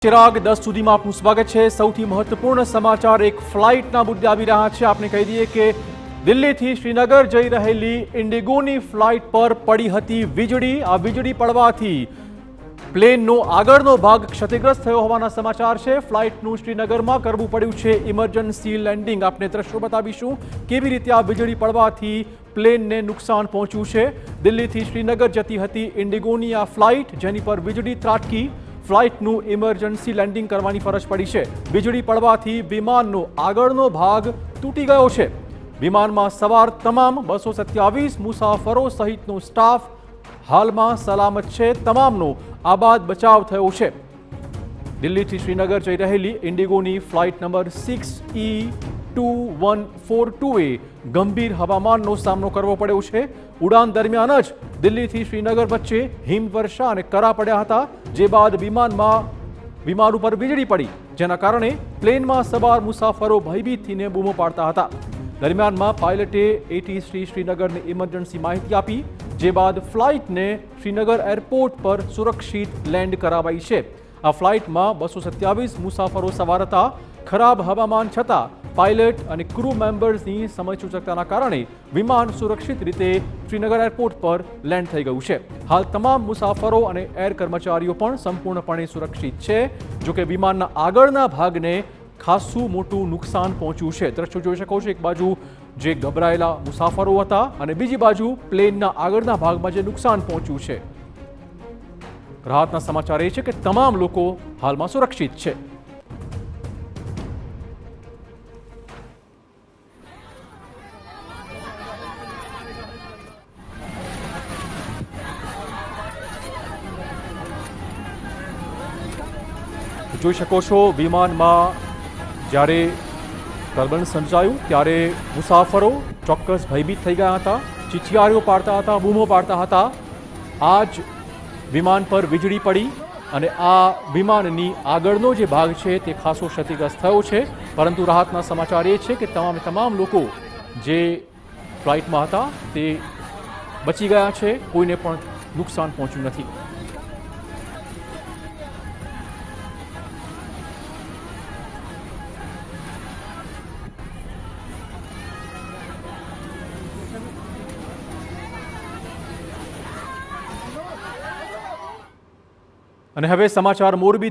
ચિરાગ 10 સુધીમાં આપનું સ્વાગત છે। સૌથી મહત્વપૂર્ણ સમાચાર એક ફ્લાઇટના મુદ્દે આવી રહ્યા છે। આપણે કહી દઈએ કે દિલ્હીથી શ્રીનગર જઈ રહેલી ઇન્ડિગોની ફ્લાઇટ પર પડી હતી વીજળી। આ વીજળી પડવાથી પ્લેનનો આગળનો ભાગ ક્ષતિગ્રસ્ત થયો હોવાના સમાચાર છે। ફ્લાઇટનું શ્રીનગરમાં કરવું પડ્યું છે ઇમરજન્સી લેન્ડિંગ। આપણે દ્રશ્યો બતાવીશું કેવી રીતે આ વીજળી પડવાથી પ્લેનને નુકસાન પહોંચ્યું છે। દિલ્હીથી શ્રીનગર જતી હતી ઇન્ડિગોની આ ફ્લાઇટ, જેની પર વીજળી ત્રાટકી ફ્લાઇટનું ઇમરજન્સી લેન્ડિંગ કરવાની ફરજ પડી છે। વીજળી પડવાથી વિમાનનો આગળનો ભાગ તૂટી ગયો છે। વિમાનમાં સવાર તમામ 227 મુસાફરો સહિતનો સ્ટાફ હાલમાં સલામત છે। તમામનો આબાદ બચાવ થયો છે। દિલ્હીથી શ્રીનગર જઈ રહેલી ઇન્ડિગોની ફ્લાઇટ નંબર 6E2142એ ગંભીર હવામાનનો સામનો કરવો પડ્યો છે। ઉડાન દરમિયાન જ દિલ્હીથી શ્રીનગર વચ્ચે હિમવર્ષા અને કરા પડ્યા હતા, જે બાદ વિમાન ઉપર વીજળી પડી, જેના કારણે પ્લેનમાં સવાર મુસાફરો ભયભીત થઈને બૂમો પાડતા હતા। દરમિયાનમાં પાયલટે ATC શ્રીનગરને ઇમરજન્સી માહિતી આપી, જે બાદ ફ્લાઇટને શ્રીનગર એરપોર્ટ પર સુરક્ષિત લેન્ડ કરાવાઈ છે। આ ફ્લાઇટમાં 227 મુસાફરો સવાર હતા। ખરાબ હવામાન છતાં પાયલટ અને ક્રૂ મેમ્બર્સની સમયસૂચકતાના કારણે વિમાન સુરક્ષિત રીતે શ્રીનગર એરપોર્ટ પર લેન્ડ થઈ ગયું છે। હાલ તમામ મુસાફરો અને એર કર્મચારીઓ પણ સંપૂર્ણપણે સુરક્ષિત છે। જોકે વિમાનના આગળના ભાગને ખાસું મોટું નુકસાન પહોંચ્યું છે। દ્રશ્યો જોઈ શકો છો, એક બાજુ જે ગભરાયેલા મુસાફરો હતા અને બીજી બાજુ પ્લેનના આગળના ભાગમાં જે નુકસાન પહોંચ્યું છે। રાહતના સમાચાર એ છે કે તમામ લોકો હાલમાં સુરક્ષિત છે। જોઈ શકો છો, વિમાનમાં જ્યારે ટર્બુલન્સ સર્જાયું ત્યારે મુસાફરો ચોક્કસ ભયભીત થઈ ગયા હતા, ચીચિયારીઓ પાડતા હતા, બૂમો પાડતા હતા। આ જ વિમાન પર વીજળી પડી અને આ વિમાનની આગળનો જે ભાગ છે તે ખાસો ક્ષતિગ્રસ્ત થયો છે। પરંતુ રાહતના સમાચાર એ છે કે તમામ લોકો જે ફ્લાઇટમાં હતા તે બચી ગયા છે। કોઈને પણ નુકસાન પહોંચ્યું નથી। અને હવે સમાચાર મોરબી